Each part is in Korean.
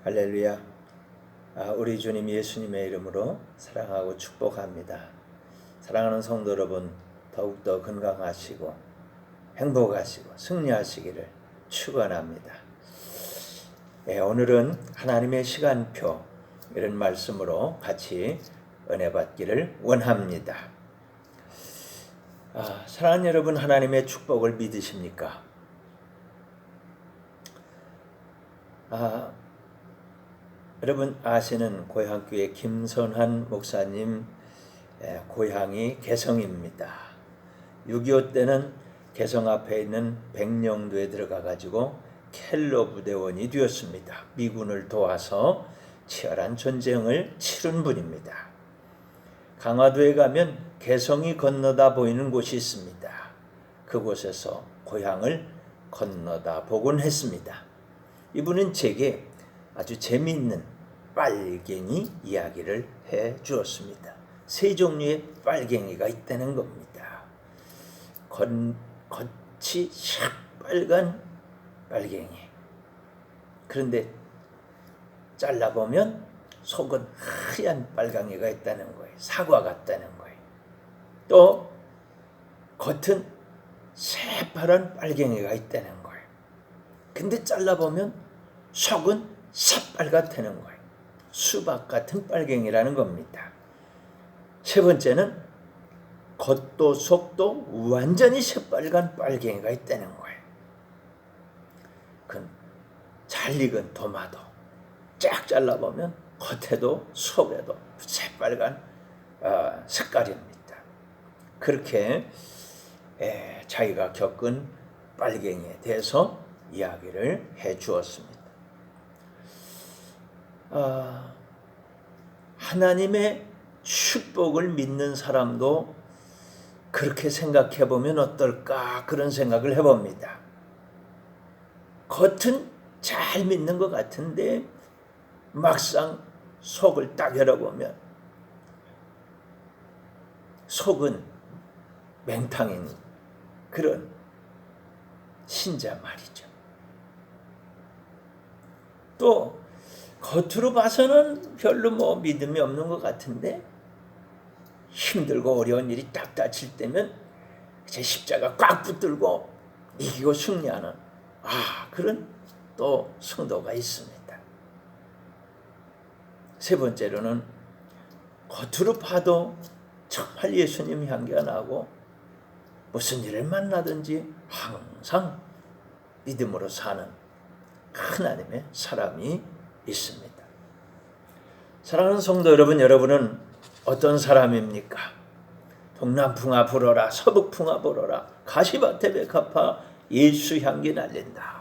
할렐루야. 우리 주님 예수님의 이름으로 사랑하고 축복합니다. 사랑하는 성도 여러분, 더욱더 건강하시고 행복하시고 승리하시기를 축원합니다. 오늘은 하나님의 시간표 이런 말씀으로 같이 은혜 받기를 원합니다. 사랑하는 여러분, 하나님의 축복을 믿으십니까? 여러분 아시는 고향교회 김선환 목사님 고향이 개성입니다. 6.25 때는 개성 앞에 있는 백령도에 들어가 가지고 켈러 부대원이 되었습니다. 미군을 도와서 치열한 전쟁을 치른 분입니다. 강화도에 가면 개성이 건너다 보이는 곳이 있습니다. 그곳에서 고향을 건너다 보곤 했습니다. 이분은 제게 아주 재미있는 빨갱이 이야기를 해 주었습니다. 세 종류의 빨갱이가 있다는 겁니다. 겉이 시뻘건 빨갱이. 그런데 잘라보면 속은 하얀 빨갱이가 있다는 거예요. 사과 같다는 거예요. 또 겉은 새파란 빨갱이가 있다는 거예요. 근데 잘라보면 속은 새빨갛다는 거예요. 수박 같은 빨갱이라는 겁니다. 세 번째는 겉도 속도 완전히 새빨간 빨갱이가 있다는 거예요. 그건 잘 익은 토마토 쫙 잘라보면 겉에도 속에도 새빨간 색깔입니다. 그렇게 자기가 겪은 빨갱이에 대해서 이야기를 해 주었습니다. 하나님의 축복을 믿는 사람도 그렇게 생각해 보면 어떨까 그런 생각을 해봅니다. 겉은 잘 믿는 것 같은데 막상 속을 딱 열어보면 속은 맹탕인 그런 신자 말이죠. 또 겉으로 봐서는 별로 믿음이 없는 것 같은데 힘들고 어려운 일이 딱 닥칠 때면 제 십자가 꽉 붙들고 이기고 승리하는 그런 또 성도가 있습니다. 세 번째로는 겉으로 봐도 정말 예수님 향기가 나고 무슨 일을 만나든지 항상 믿음으로 사는 하나님의 사람이 있습니다. 사랑하는 성도 여러분, 여러분은 어떤 사람입니까? 동남풍아 불어라, 서북풍아 불어라, 가시밭에 백합화 예수 향기 날린다.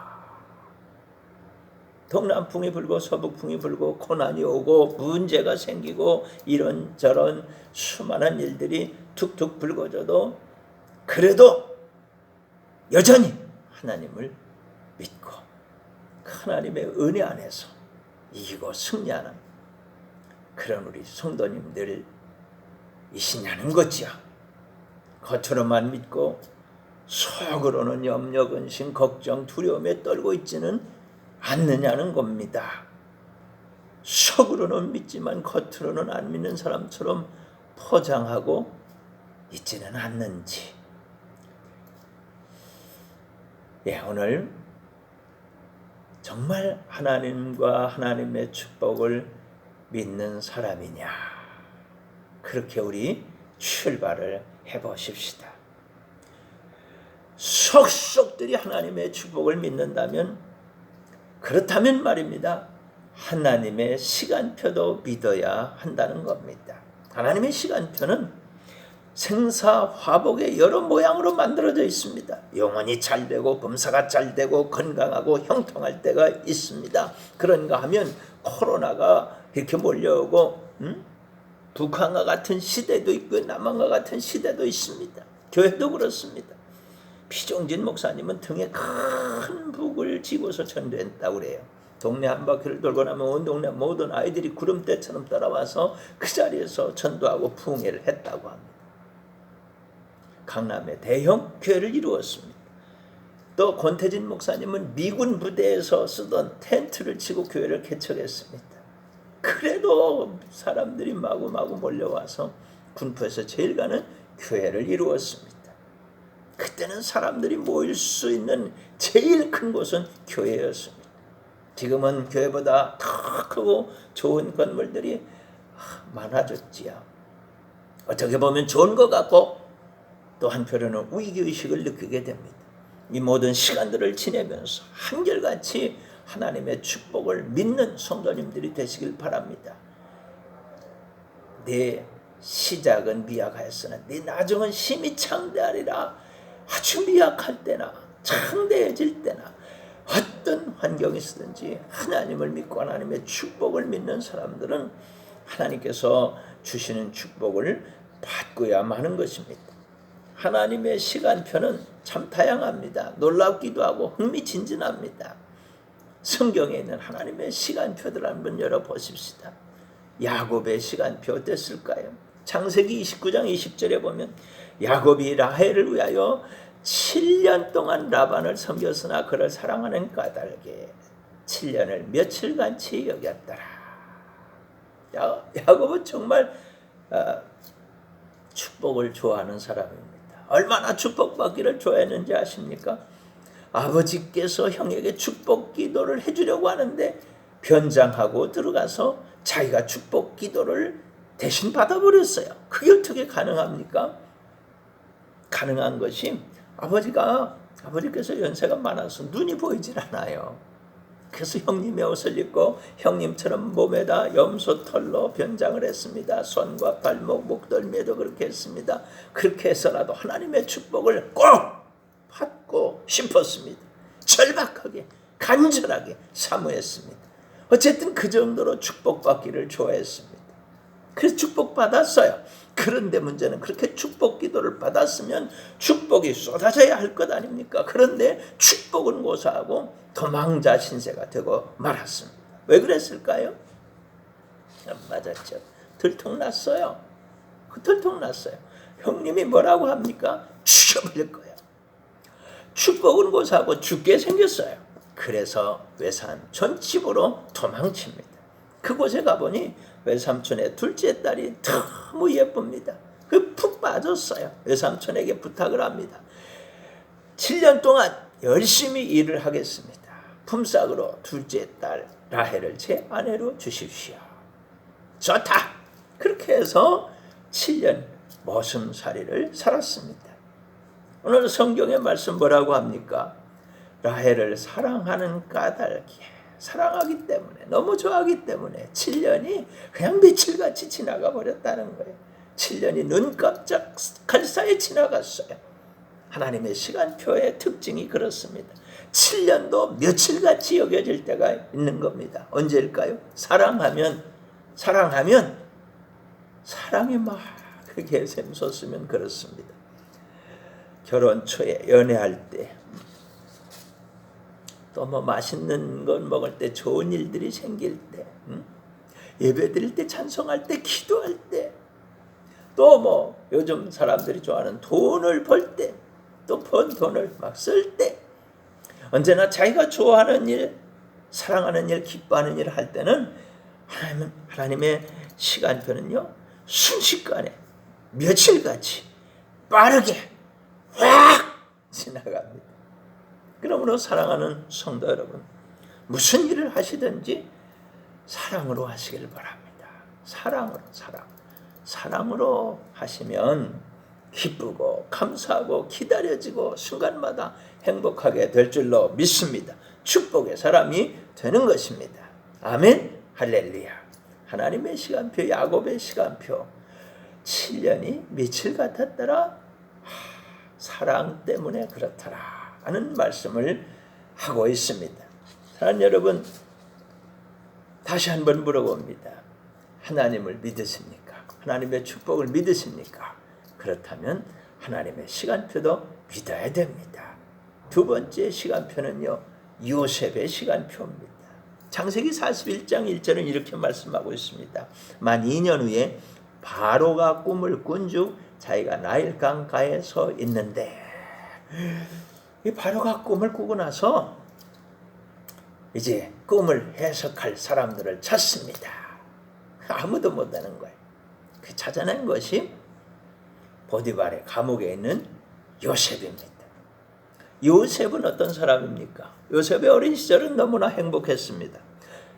동남풍이 불고 서북풍이 불고 고난이 오고 문제가 생기고 이런저런 수많은 일들이 툭툭 불거져도 그래도 여전히 하나님을 믿고 하나님의 은혜 안에서 이기고 승리하는 그런 우리 성도님들 이시냐는 거지요. 겉으로만 믿고 속으로는 염려, 근심, 걱정, 두려움에 떨고 있지는 않느냐는 겁니다. 속으로는 믿지만 겉으로는 안 믿는 사람처럼 포장하고 있지는 않는지. 오늘 정말 하나님과 하나님의 축복을 믿는 사람이냐, 그렇게 우리 출발을 해보십시다. 속속들이 하나님의 축복을 믿는다면, 그렇다면 말입니다, 하나님의 시간표도 믿어야 한다는 겁니다. 하나님의 시간표는 생사화복의 여러 모양으로 만들어져 있습니다. 영혼이 잘되고 범사가 잘되고 건강하고 형통할 때가 있습니다. 그런가 하면 코로나가 이렇게 몰려오고 북한과 같은 시대도 있고 남한과 같은 시대도 있습니다. 교회도 그렇습니다. 피종진 목사님은 등에 큰 북을 지고서 전도했다고 그래요. 동네 한 바퀴를 돌고 나면 온 동네 모든 아이들이 구름대처럼 따라와서 그 자리에서 전도하고 부흥회를 했다고 합니다. 강남에 대형 교회를 이루었습니다. 또 권태진 목사님은 미군 부대에서 쓰던 텐트를 치고 교회를 개척했습니다. 그래도 사람들이 마구마구 몰려와서 군포에서 제일 가는 교회를 이루었습니다. 그때는 사람들이 모일 수 있는 제일 큰 곳은 교회였습니다. 지금은 교회보다 더 크고 좋은 건물들이 많아졌지요. 어떻게 보면 좋은 것 같고 또 한편으로는 위기의식을 느끼게 됩니다. 이 모든 시간들을 지내면서 한결같이 하나님의 축복을 믿는 성도님들이 되시길 바랍니다. 내 시작은 미약하였으나 네 나중은 심히 창대하리라. 아주 미약할 때나 창대해질 때나 어떤 환경이 있든지 하나님을 믿고 하나님의 축복을 믿는 사람들은 하나님께서 주시는 축복을 받고야만 하는 것입니다. 하나님의 시간표는 참 다양합니다. 놀랍기도 하고 흥미진진합니다. 성경에 있는 하나님의 시간표들 한번 열어보십시다. 야곱의 시간표 어땠을까요? 창세기 29장 20절에 보면 야곱이 라헬을 위하여 7년 동안 라반을 섬겼으나 그를 사랑하는 까닭에 7년을 며칠간치 여겼더라. 야곱은 정말 축복을 좋아하는 사람입니다. 얼마나 축복받기를 좋아했는지 아십니까? 아버지께서 형에게 축복 기도를 해주려고 하는데 변장하고 들어가서 자기가 축복 기도를 대신 받아버렸어요. 그게 어떻게 가능합니까? 가능한 것이 아버지께서 연세가 많아서 눈이 보이질 않아요. 그래서 형님의 옷을 입고 형님처럼 몸에다 염소 털로 변장을 했습니다. 손과 발목, 목덜미에도 그렇게 했습니다. 그렇게 해서라도 하나님의 축복을 꼭 받고 싶었습니다. 절박하게 간절하게 사모했습니다. 어쨌든 그 정도로 축복받기를 좋아했습니다. 그래서 축복받았어요. 그런데 문제는 그렇게 축복 기도를 받았으면 축복이 쏟아져야 할 것 아닙니까? 그런데 축복은 고사하고 도망자 신세가 되고 말았습니다. 왜 그랬을까요? 맞았죠. 들통났어요. 들통났어요. 형님이 뭐라고 합니까? 죽여버릴 거예요. 축복은 고사하고 죽게 생겼어요. 그래서 외삼촌 집으로 도망칩니다. 그곳에 가보니 외삼촌의 둘째 딸이 너무 예쁩니다. 푹 빠졌어요. 외삼촌에게 부탁을 합니다. 7년 동안 열심히 일을 하겠습니다. 품삯으로 둘째 딸 라헬을 제 아내로 주십시오. 좋다. 그렇게 해서 7년 머슴살이를 살았습니다. 오늘 성경의 말씀 뭐라고 합니까? 라헬을 사랑하는 까닭에 사랑하기 때문에 너무 좋아하기 때문에 7년이 그냥 며칠같이 지나가 버렸다는 거예요. 7년이 눈 깜짝할 사이에 지나갔어요. 하나님의 시간표의 특징이 그렇습니다. 7년도 며칠같이 여겨질 때가 있는 겁니다. 언제일까요? 사랑이 막 그렇게 샘솟으면 그렇습니다. 결혼 초에 연애할 때 또 뭐 맛있는 걸 먹을 때, 좋은 일들이 생길 때, 예배 드릴 때, 찬송할 때, 기도할 때, 또 뭐 요즘 사람들이 좋아하는 돈을 벌 때, 또 번 돈을 막 쓸 때, 언제나 자기가 좋아하는 일, 사랑하는 일, 기뻐하는 일을 할 때는 하나님의 시간표는요, 순식간에 며칠같이 빠르게 확 지나갑니다. 그러므로 사랑하는 성도 여러분, 무슨 일을 하시든지 사랑으로 하시길 바랍니다. 사랑으로 하시면 기쁘고 감사하고 기다려지고 순간마다 행복하게 될 줄로 믿습니다. 축복의 사람이 되는 것입니다. 아멘, 할렐루야. 하나님의 시간표, 야곱의 시간표, 7년이 며칠 같았더라. 사랑 때문에 그렇더라 하는 말씀을 하고 있습니다. 사랑하는 여러분, 다시 한번 물어봅니다. 하나님을 믿으십니까? 하나님의 축복을 믿으십니까? 그렇다면 하나님의 시간표도 믿어야 됩니다. 두 번째 시간표는요, 요셉의 시간표입니다. 창세기 41장 1절은 이렇게 말씀하고 있습니다. 만 2년 후에 바로가 꿈을 꾼 즉 자기가 나일강 가에 서 있는데, 이 바로가 꿈을 꾸고 나서 이제 꿈을 해석할 사람들을 찾습니다. 아무도 못하는 거예요. 그 찾아낸 것이 보디발의 감옥에 있는 요셉입니다. 요셉은 어떤 사람입니까? 요셉의 어린 시절은 너무나 행복했습니다.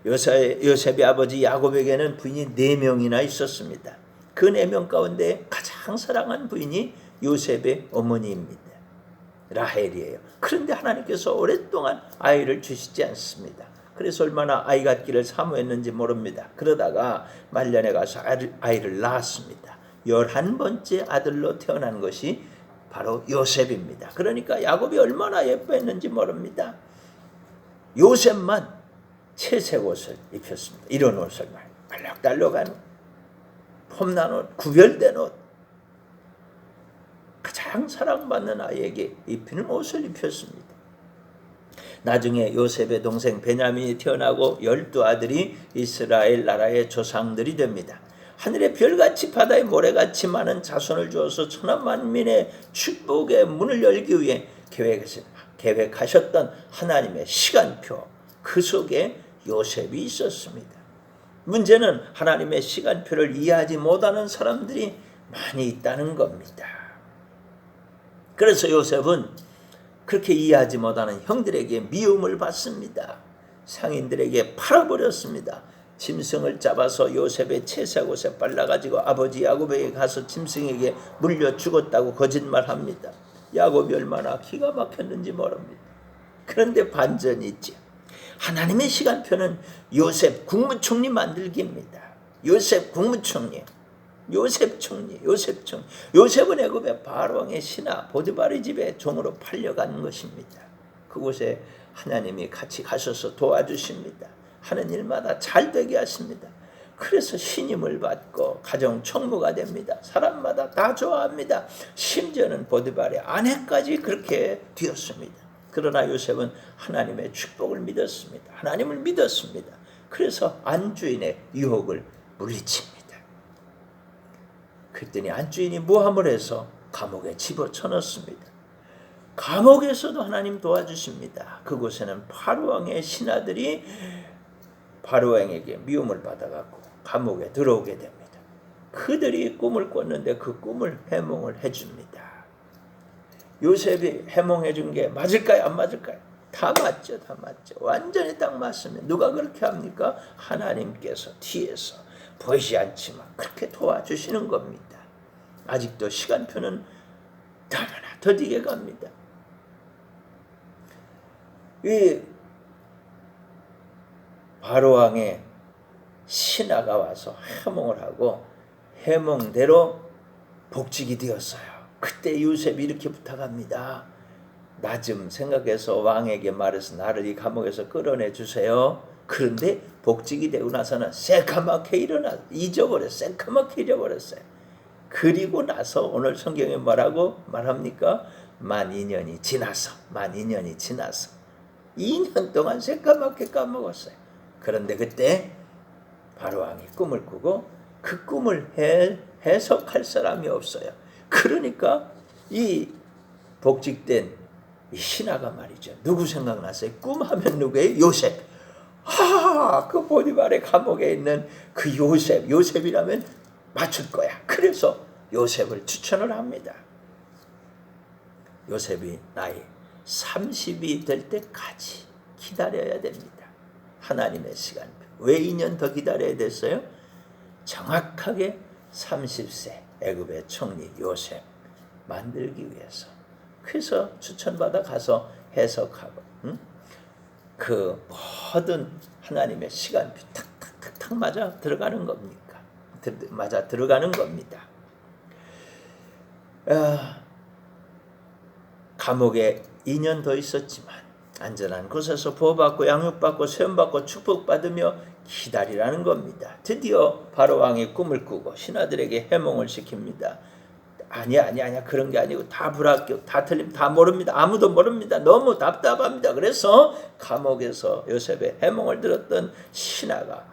요셉의 아버지 야곱에게는 부인이 4명이나 있었습니다. 그 4명 가운데 가장 사랑한 부인이 요셉의 어머니입니다. 라헬이에요. 그런데 하나님께서 오랫동안 아이를 주시지 않습니다. 그래서 얼마나 아이 갖기를 사모했는지 모릅니다. 그러다가 말년에 가서 아이를 낳았습니다. 11번째 아들로 태어난 것이 바로 요셉입니다. 그러니까 야곱이 얼마나 예뻐했는지 모릅니다. 요셉만 채색 옷을 입혔습니다. 이런 옷을 말록달록한 폼난 옷, 구별된 옷, 가장 사랑받는 아이에게 입히는 옷을 입혔습니다. 나중에 요셉의 동생 베냐민이 태어나고 12아들이 이스라엘 나라의 조상들이 됩니다. 하늘의 별같이 바다의 모래같이 많은 자손을 주어서 천하만민의 축복의 문을 열기 위해 계획하셨던 하나님의 시간표, 그 속에 요셉이 있었습니다. 문제는 하나님의 시간표를 이해하지 못하는 사람들이 많이 있다는 겁니다. 그래서 요셉은 그렇게 이해하지 못하는 형들에게 미움을 받습니다. 상인들에게 팔아버렸습니다. 짐승을 잡아서 요셉의 채색 옷에 빨라가지고 아버지 야곱에게 가서 짐승에게 물려 죽었다고 거짓말합니다. 야곱이 얼마나 기가 막혔는지 모릅니다. 그런데 반전이 있죠. 하나님의 시간표는 요셉 국무총리 만들기입니다. 요셉 국무총리, 요셉 총리. 요셉은 애굽의 바로왕의 신하 보디발의 집에 종으로 팔려간 것입니다. 그곳에 하나님이 같이 가셔서 도와주십니다. 하는 일마다 잘 되게 하십니다. 그래서 신임을 받고 가정 총무가 됩니다. 사람마다 다 좋아합니다. 심지어는 보디발의 아내까지 그렇게 되었습니다. 그러나 요셉은 하나님의 축복을 믿었습니다. 하나님을 믿었습니다. 그래서 안주인의 유혹을 물리칩니다. 그랬더니 안주인이 모함을 해서 감옥에 집어쳐넣습니다. 감옥에서도 하나님 도와주십니다. 그곳에는 바로왕의 신하들이 바로왕에게 미움을 받아갖고 감옥에 들어오게 됩니다. 그들이 꿈을 꿨는데 그 꿈을 해몽을 해줍니다. 요셉이 해몽해 준 게 맞을까요? 안 맞을까요? 다 맞죠. 다 맞죠. 완전히 딱 맞습니다. 누가 그렇게 합니까? 하나님께서 뒤에서 보이지 않지만 그렇게 도와주시는 겁니다. 아직도 시간표는 너무나 더디게 갑니다. 이 바로왕의 신하가 와서 해몽을 하고 해몽대로 복직이 되었어요. 그때 요셉이 이렇게 부탁합니다. 나 좀 생각해서 왕에게 말해서 나를 이 감옥에서 끌어내 주세요. 그런데 복직이 되고 나서는 새까맣게 잊어버렸어요. 새까맣게 잊어버렸어요. 그리고 나서 오늘 성경에 뭐라고 말합니까? 만 2년이 지나서 2년 동안 새까맣게 까먹었어요. 그런데 그때 바로왕이 꿈을 꾸고 그 꿈을 해석할 사람이 없어요. 그러니까 이 복직된 이 신하가 말이죠. 누구 생각났어요? 꿈하면 누구예요? 요셉. 그 보디발의 감옥에 있는 그 요셉이라면 맞출 거야. 그래서 요셉을 추천을 합니다. 요셉이 나이 30이 될 때까지 기다려야 됩니다. 하나님의 시간표. 왜 2년 더 기다려야 됐어요? 정확하게 30세 애굽의 총리 요셉 만들기 위해서. 그래서 추천받아 가서 해석하고 그 모든 하나님의 시간표 탁탁탁탁 맞아 들어가는 겁니까? 맞아 들어가는 겁니다. 감옥에 2년 더 있었지만 안전한 곳에서 보호받고 양육받고 세움받고 축복받으며 기다리라는 겁니다. 드디어 바로왕이 꿈을 꾸고 신하들에게 해몽을 시킵니다. 아니야 그런 게 아니고 다 불합격, 다 틀림, 다 모릅니다. 아무도 모릅니다. 너무 답답합니다. 그래서 감옥에서 요셉의 해몽을 들었던 신하가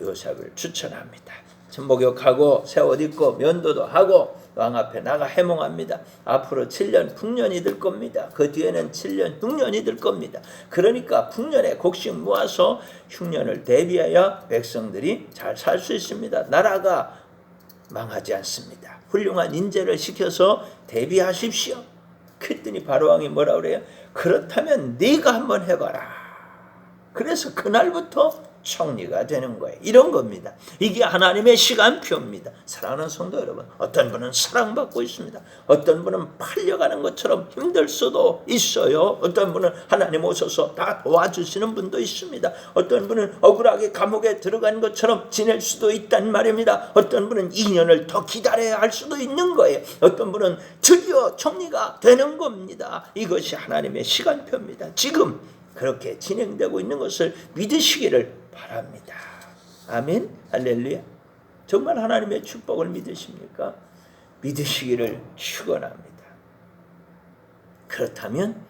요셉을 추천합니다. 목욕하고 새 옷 입고 면도도 하고 왕 앞에 나가 해몽합니다. 앞으로 7년 풍년이 될 겁니다. 그 뒤에는 7년 흉년이 될 겁니다. 그러니까 풍년에 곡식 모아서 흉년을 대비하여 백성들이 잘 살 수 있습니다. 나라가 망하지 않습니다. 훌륭한 인재를 시켜서 대비하십시오. 그랬더니 바로왕이 뭐라 그래요? 그렇다면 네가 한번 해봐라. 그래서 그날부터 총리가 되는 거예요. 이런 겁니다. 이게 하나님의 시간표입니다. 사랑하는 성도 여러분, 어떤 분은 사랑받고 있습니다. 어떤 분은 팔려가는 것처럼 힘들 수도 있어요. 어떤 분은 하나님 오셔서 다 도와주시는 분도 있습니다. 어떤 분은 억울하게 감옥에 들어간 것처럼 지낼 수도 있단 말입니다. 어떤 분은 2년을 더 기다려야 할 수도 있는 거예요. 어떤 분은 드디어 총리가 되는 겁니다. 이것이 하나님의 시간표입니다. 지금 그렇게 진행되고 있는 것을 믿으시기를 바랍니다. 아멘. 할렐루야. 정말 하나님의 축복을 믿으십니까? 믿으시기를 축원합니다. 그렇다면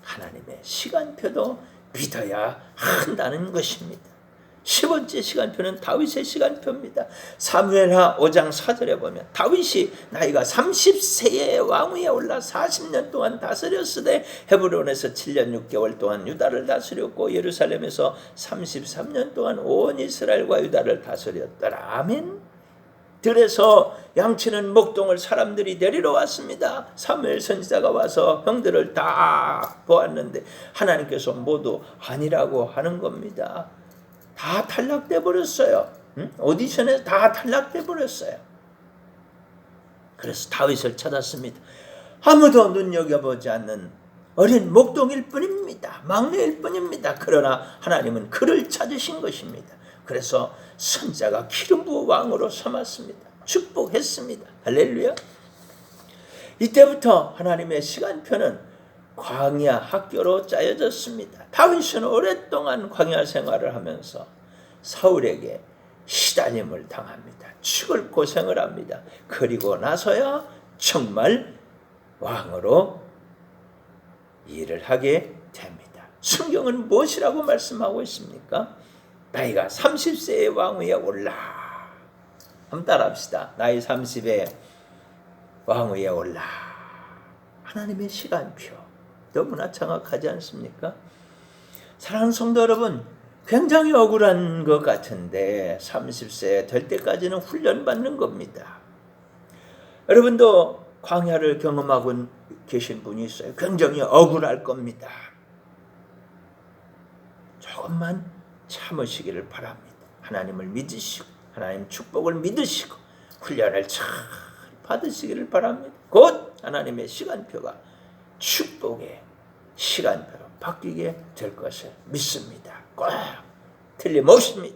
하나님의 시간표도 믿어야 한다는 것입니다. 10번째 시간표는 다윗의 시간표입니다. 사무엘하 5장 4절에 보면 다윗이 나이가 30세에 왕위에 올라 40년 동안 다스렸으되 헤브론에서 7년 6개월 동안 유다를 다스렸고 예루살렘에서 33년 동안 온 이스라엘과 유다를 다스렸더라. 아멘. 들에서 양치는 목동을 사람들이 데리러 왔습니다. 사무엘 선지자가 와서 형들을 다 보았는데 하나님께서 모두 아니라고 하는 겁니다. 다 탈락돼 버렸어요. 오디션에 다 탈락돼 버렸어요. 그래서 다윗을 찾았습니다. 아무도 눈여겨보지 않는 어린 목동일 뿐입니다. 막내일 뿐입니다. 그러나 하나님은 그를 찾으신 것입니다. 그래서 선자가 기름 부어 왕으로 삼았습니다. 축복했습니다. 할렐루야. 이때부터 하나님의 시간표는 광야 학교로 짜여졌습니다. 다윗은 오랫동안 광야 생활을 하면서 사울에게 시달림을 당합니다. 죽을 고생을 합니다. 그리고 나서야 정말 왕으로 일을 하게 됩니다. 성경은 무엇이라고 말씀하고 있습니까? 나이가 30세의 왕위에 올라. 한번 따라합시다. 나이 30에 왕위에 올라. 하나님의 시간표. 너무나 정확하지 않습니까? 사랑하는 성도 여러분, 굉장히 억울한 것 같은데 30세 될 때까지는 훈련받는 겁니다. 여러분도 광야를 경험하고 계신 분이 있어요. 굉장히 억울할 겁니다. 조금만 참으시기를 바랍니다. 하나님을 믿으시고 하나님 축복을 믿으시고 훈련을 잘 받으시기를 바랍니다. 곧 하나님의 시간표가 축복의 시간표로 바뀌게 될 것을 믿습니다. 꼭 틀림없습니다.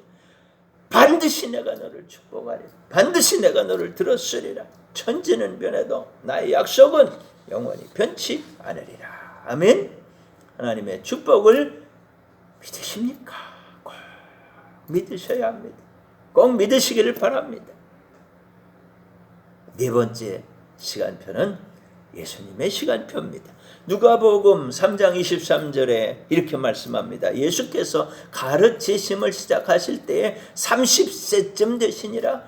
반드시 내가 너를 축복하리라. 반드시 내가 너를 들었으리라. 천지는 변해도 나의 약속은 영원히 변치 않으리라. 아멘. 하나님의 축복을 믿으십니까? 꼭 믿으셔야 합니다. 꼭 믿으시기를 바랍니다. 네 번째 시간표는 예수님의 시간표입니다. 누가복음 3장 23절에 이렇게 말씀합니다. 예수께서 가르치심을 시작하실 때에 30세쯤 되시니라.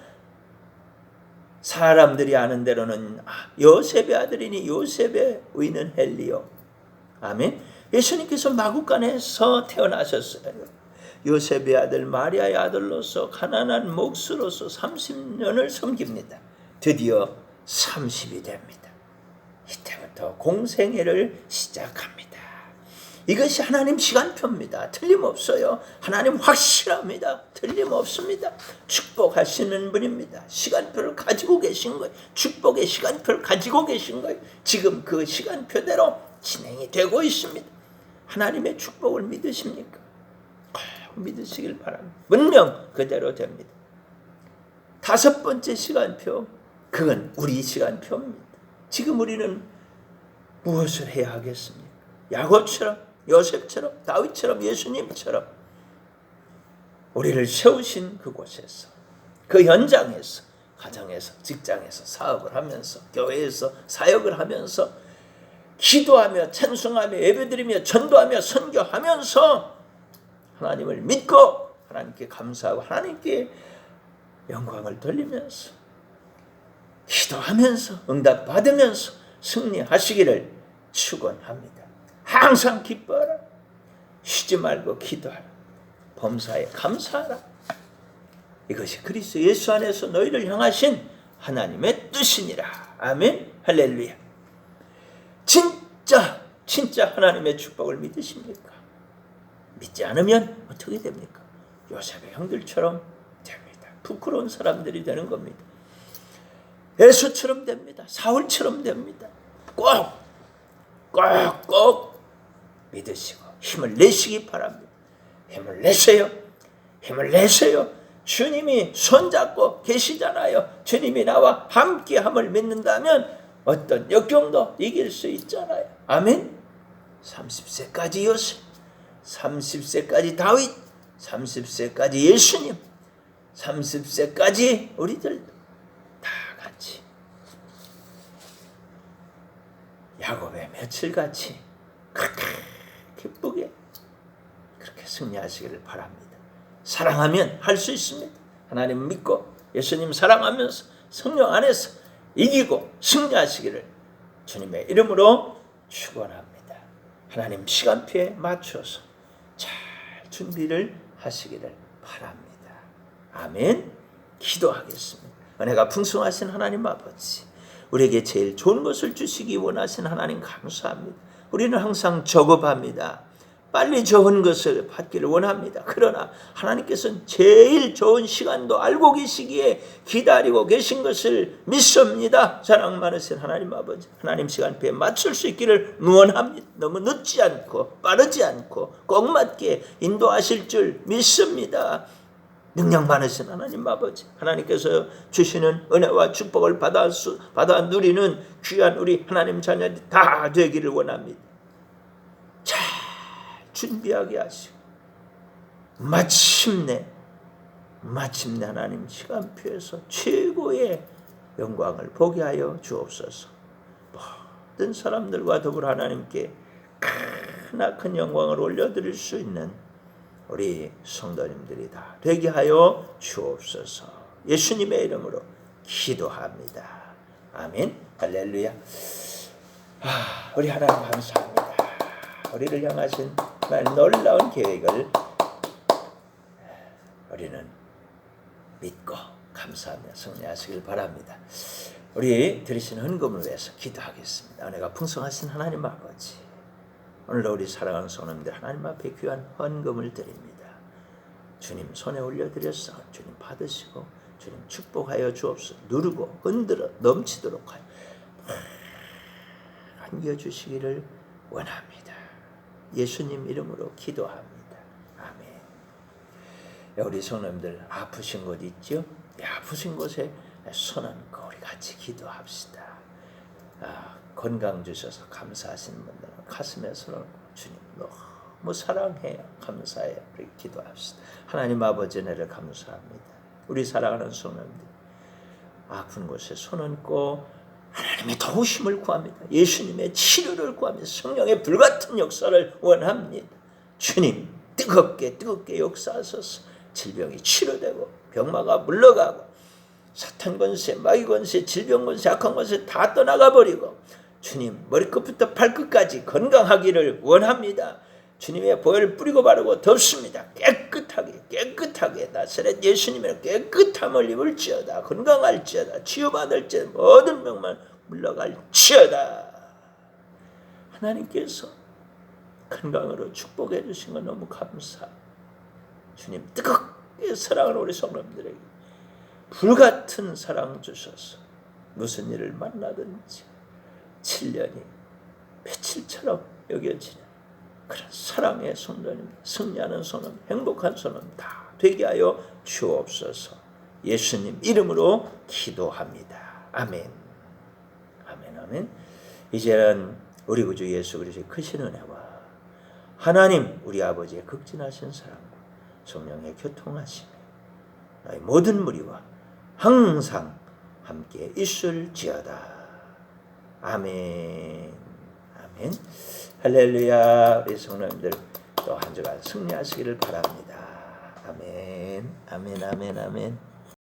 사람들이 아는 대로는 요셉의 아들이니 요셉의 의는 헬리요. 아멘. 예수님께서 마구간에서 태어나셨어요. 요셉의 아들 마리아의 아들로서 가난한 몫으로서 30년을 섬깁니다. 드디어 30이 됩니다. 이때부터 공생애를 시작합니다. 이것이 하나님 시간표입니다. 틀림없어요. 하나님 확실합니다. 틀림없습니다. 축복하시는 분입니다. 시간표를 가지고 계신 거예요. 축복의 시간표를 가지고 계신 거예요. 지금 그 시간표대로 진행이 되고 있습니다. 하나님의 축복을 믿으십니까? 꼭 믿으시길 바랍니다. 분명 그대로 됩니다. 다섯 번째 시간표, 그건 우리 시간표입니다. 지금 우리는 무엇을 해야 하겠습니까? 야곱처럼, 요셉처럼, 다윗처럼, 예수님처럼 우리를 세우신 그곳에서, 그 현장에서, 가정에서, 직장에서, 사업을 하면서, 교회에서 사역을 하면서 기도하며 찬송하며 예배드리며 전도하며 선교하면서 하나님을 믿고 하나님께 감사하고 하나님께 영광을 돌리면서 기도하면서 응답받으면서 승리하시기를 축원합니다. 항상 기뻐하라. 쉬지 말고 기도하라. 범사에 감사하라. 이것이 그리스도 예수 안에서 너희를 향하신 하나님의 뜻이니라. 아멘. 할렐루야. 진짜 하나님의 축복을 믿으십니까? 믿지 않으면 어떻게 됩니까? 요셉의 형들처럼 됩니다. 부끄러운 사람들이 되는 겁니다. 에서처럼 됩니다. 사울처럼 됩니다. 꼭 믿으시고 힘을 내시기 바랍니다. 힘을 내세요. 주님이 손잡고 계시잖아요. 주님이 나와 함께함을 믿는다면 어떤 역경도 이길 수 있잖아요. 아멘. 30세까지 요셉, 30세까지 다윗, 30세까지 예수님, 30세까지 우리들 다 같이 야곱의 며칠같이 그렇게 기쁘게 그렇게 승리하시기를 바랍니다. 사랑하면 할 수 있습니다. 하나님 믿고 예수님 사랑하면서 성령 안에서 이기고 승리하시기를 주님의 이름으로 축원합니다. 하나님 시간표에 맞춰서 잘 준비를 하시기를 바랍니다. 아멘. 기도하겠습니다. 은혜가 풍성하신 하나님 아버지, 우리에게 제일 좋은 것을 주시기 원하신 하나님 감사합니다. 우리는 항상 저급합니다. 빨리 좋은 것을 받기를 원합니다. 그러나 하나님께서는 제일 좋은 시간도 알고 계시기에 기다리고 계신 것을 믿습니다. 사랑 많으신 하나님 아버지, 하나님 시간표에 맞출 수 있기를 원합니다. 너무 늦지 않고 빠르지 않고 꼭 맞게 인도하실 줄 믿습니다. 능력 많으신 하나님 아버지, 하나님께서 주시는 은혜와 축복을 받아 누리는 귀한 우리 하나님 자녀들이 다 되기를 원합니다. 준비하게 하시고 마침내 하나님 시간표에서 최고의 영광을 보게 하여 주옵소서. 모든 사람들과 더불어 하나님께 크나큰 영광을 올려드릴 수 있는 우리 성도님들이 다 되게 하여 주옵소서. 예수님의 이름으로 기도합니다. 아멘. 할렐루야. 우리 하나님 감사합니다. 우리를 향하신 놀라운 계획을 우리는 믿고 감사하며 승리하시길 바랍니다. 우리 드리시는 헌금을 위해서 기도하겠습니다. 은혜가 풍성하신 하나님 아버지, 오늘도 우리 사랑하는 손님들 하나님 앞에 귀한 헌금을 드립니다. 주님 손에 올려드렸어. 주님 받으시고 주님 축복하여 주옵소서. 누르고 흔들어 넘치도록 하여 안겨주시기를 원합니다. 예수님 이름으로 기도합니다. 아멘. 우리 성도님들 아프신 곳 있죠? 아프신 곳에 손 얹고 우리 같이 기도합시다. 건강 주셔서 감사하시는 분들은 가슴에 손 얹고 주님 너무 사랑해요. 감사해요. 우리 기도합시다. 하나님 아버지 은혜를 감사합니다. 우리 사랑하는 성도님들 아픈 곳에 손 얹고 하나님의 도우심을 구합니다. 예수님의 치료를 구합니다. 성령의 불같은 역사를 원합니다. 주님 뜨겁게 역사하소서. 질병이 치료되고 병마가 물러가고 사탄 권세, 마귀 권세, 질병 권세, 악한 권세 다 떠나가 버리고 주님 머리끝부터 발끝까지 건강하기를 원합니다. 주님의 보혈을 뿌리고 바르고 덮습니다. 깨끗하게 나사렛 예수님의 깨끗함을 입을지어다. 건강할지어다. 치유받을지어다. 모든 병만 물러갈지어다. 하나님께서 건강으로 축복해 주신 건 너무 감사합니다. 주님 뜨겁게 사랑하는 우리 성도님들에게 불같은 사랑 주셔서 무슨 일을 만나든지 7년이 며칠처럼 여겨지는 그런 사랑의 손님, 승리하는 손님, 행복한 손님 다 되게 하여 주옵소서. 예수님 이름으로 기도합니다. 아멘. 이제는 우리 구주 예수 그리스도의 크신 은혜와 하나님 우리 아버지의 극진하신 사랑과 성령의 교통하심이 너희 모든 무리와 항상 함께 있을지어다. 아멘. 할렐루야. 우리 성도님들 또 한 주간 승리하시기를 바랍니다. 아멘.